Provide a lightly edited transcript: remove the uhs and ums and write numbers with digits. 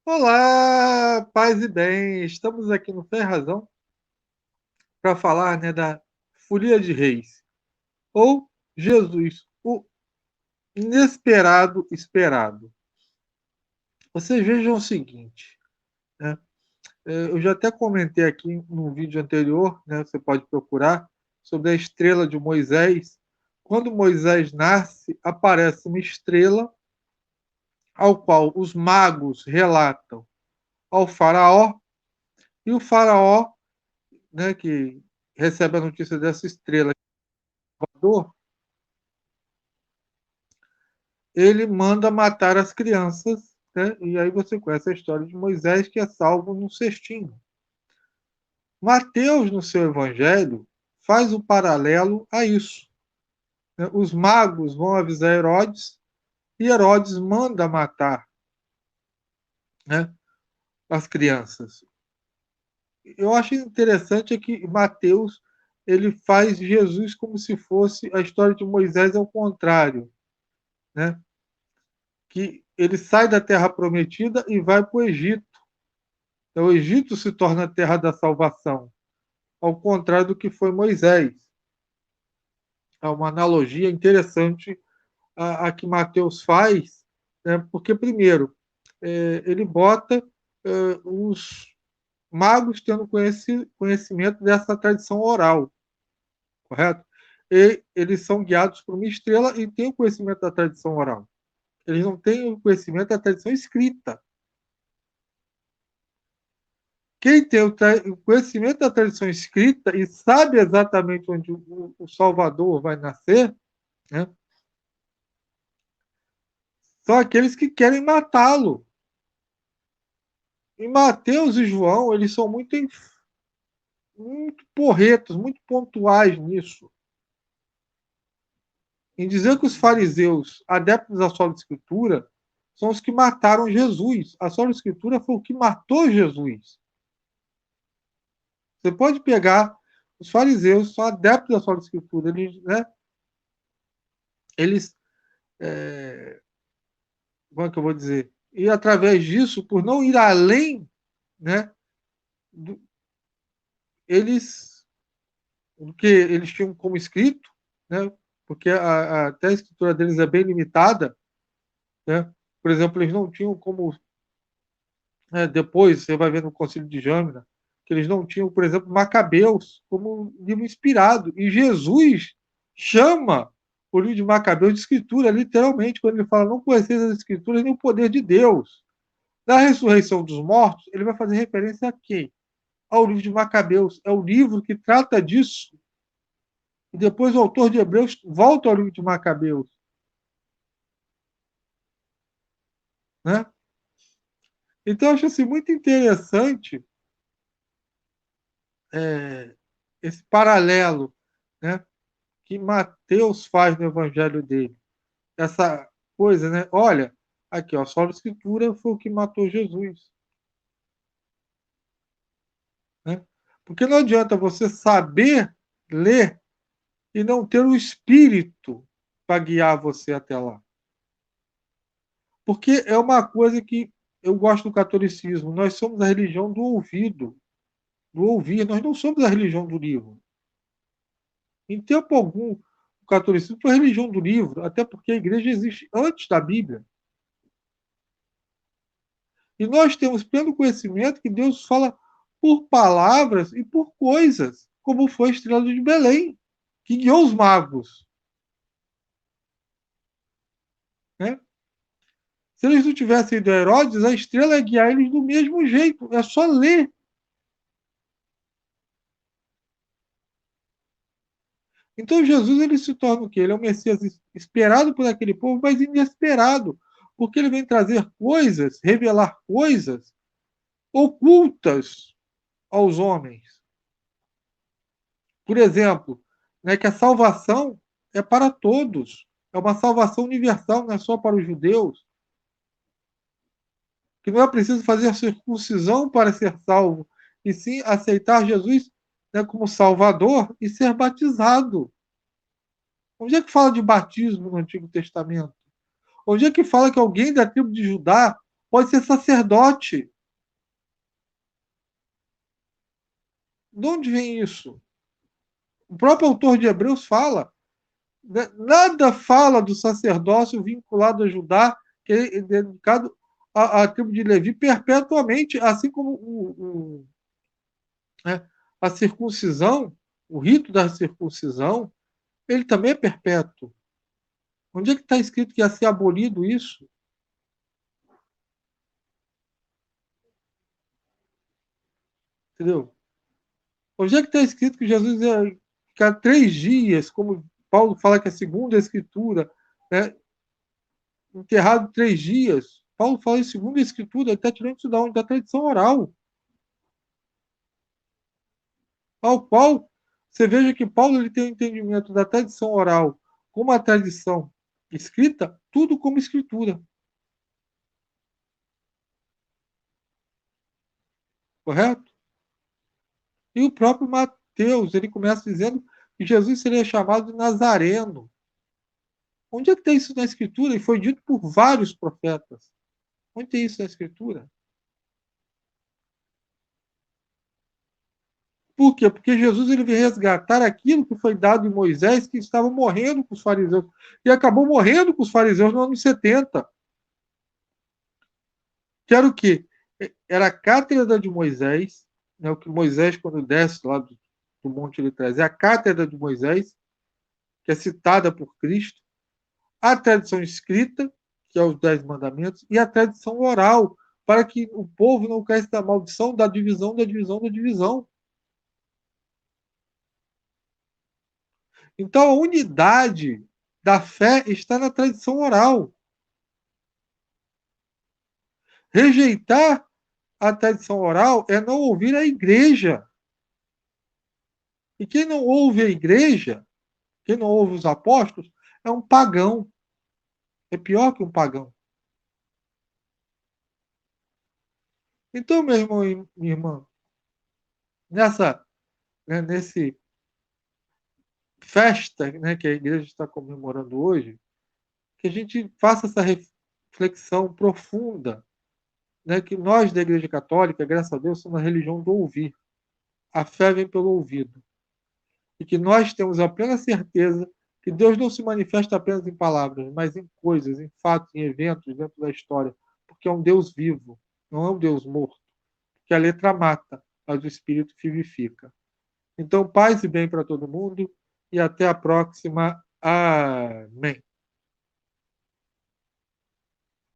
Olá, paz e bem. Estamos aqui no Tem Razão para falar, da Folia de Reis, ou Jesus, o inesperado esperado. Vocês vejam o seguinte, né? Eu já até comentei aqui no vídeo anterior, né? Você pode procurar sobre a estrela de Moisés. Quando Moisés nasce, aparece uma estrela ao qual os magos relatam ao faraó, e o faraó, né, que recebe a notícia dessa estrela, ele manda matar as crianças, né? E aí você conhece a história de Moisés, que é salvo num cestinho. Mateus, no seu evangelho, faz o paralelo a isso, né? Os magos vão avisar Herodes e Herodes manda matar, né, as crianças. Eu acho interessante é que Mateus ele faz Jesus como se fosse a história de Moisés ao contrário, né? Que ele sai da terra prometida e vai para o Egito. Então, o Egito se torna a terra da salvação, ao contrário do que foi Moisés. É uma analogia interessante a que Mateus faz, né? Porque, primeiro, ele bota os magos tendo conhecimento dessa tradição oral, correto? E eles são guiados por uma estrela e têm o conhecimento da tradição oral. Eles não têm o conhecimento da tradição escrita. Quem tem o conhecimento da tradição escrita e sabe exatamente onde o Salvador vai nascer, né, são aqueles que querem matá-lo. E Mateus e João, eles são muito porretos, muito pontuais nisso. Em dizer que os fariseus, adeptos da sola escritura, são os que mataram Jesus. A sola escritura foi o que matou Jesus. Você pode pegar os fariseus, são adeptos da sola escritura. Eles como é que eu vou dizer? E através disso, por não ir além, né, do, eles, do que eles tinham como escrito, né, porque até a escritura deles é bem limitada, né, por exemplo, eles não tinham como, né, depois você vai ver no Concílio de Jâmina, que eles não tinham, por exemplo, Macabeus como livro inspirado, e Jesus chama o livro de Macabeus de escritura, literalmente, quando ele fala, não conheceis as escrituras nem o poder de Deus. Na ressurreição dos mortos, ele vai fazer referência a quem? Ao livro de Macabeus. É o livro que trata disso. E depois o autor de Hebreus volta ao livro de Macabeus. Né? Então, eu acho assim, muito interessante esse paralelo, né, que Mateus faz no evangelho dele. Essa coisa, né? Olha, aqui, ó, só a escritura foi o que matou Jesus. Né? Porque não adianta você saber ler e não ter o espírito para guiar você até lá. Porque é uma coisa que eu gosto do catolicismo. Nós somos a religião do ouvido, do ouvir. Nós não somos a religião do livro. Em tempo algum, o catolicismo foi a religião do livro, até porque a igreja existe antes da Bíblia. E nós temos pleno conhecimento que Deus fala por palavras e por coisas, como foi a estrela de Belém, que guiou os magos. Né? Se eles não tivessem ido a Herodes, a estrela ia guiar eles do mesmo jeito. É só ler. Então Jesus ele se torna o quê? Ele é o Messias esperado por aquele povo, mas inesperado, porque ele vem trazer coisas, revelar coisas ocultas aos homens. Por exemplo, né, que a salvação é para todos, é uma salvação universal, não é só para os judeus, que não é preciso fazer circuncisão para ser salvo, e sim aceitar Jesus, né, como Salvador e ser batizado. Onde é que fala de batismo no Antigo Testamento? Onde é que fala que alguém da tribo de Judá pode ser sacerdote. De onde vem isso? O próprio autor de Hebreus fala, né? Nada fala do sacerdócio vinculado a Judá, que é dedicado à tribo de Levi perpetuamente, assim como né, a circuncisão, o rito da circuncisão, ele também é perpétuo. Onde é que está escrito que ia ser abolido isso? Entendeu? Onde é que está escrito que Jesus ia ficar 3 dias, como Paulo fala que é a segunda escritura, né, enterrado 3 dias? Paulo fala em segunda escritura, ele está tirando isso da onde? Da tradição oral. Ao qual você veja que Paulo ele tem o entendimento da tradição oral como a tradição escrita, tudo como escritura. Correto? E o próprio Mateus, ele começa dizendo que Jesus seria chamado de Nazareno. Onde é que tem isso na Escritura? E foi dito por vários profetas. Onde tem isso na Escritura? Por quê? Porque Jesus ele veio resgatar aquilo que foi dado em Moisés, que estava morrendo com os fariseus. E acabou morrendo com os fariseus no ano 70. Que era o quê? Era a cátedra de Moisés, né, o que Moisés, quando desce lá do monte, ele traz. É a cátedra de Moisés, que é citada por Cristo, a tradição escrita, que é os 10 mandamentos, e a tradição oral, para que o povo não caísse da maldição da divisão, da divisão, da divisão. Então, a unidade da fé está na tradição oral. Rejeitar a tradição oral é não ouvir a igreja. E quem não ouve a igreja, quem não ouve os apóstolos, é um pagão. É pior que um pagão. Então, meu irmão e minha irmã, nesse festa, né, que a igreja está comemorando hoje, que a gente faça essa reflexão profunda, né, que nós da Igreja Católica, graças a Deus, somos uma religião do ouvir. A fé vem pelo ouvido. E que nós temos a plena certeza que Deus não se manifesta apenas em palavras, mas em coisas, em fatos, em eventos dentro da história, porque é um Deus vivo, não é um Deus morto, que a letra mata, mas o espírito vivifica. Então, paz e bem para todo mundo e até a próxima. Amém.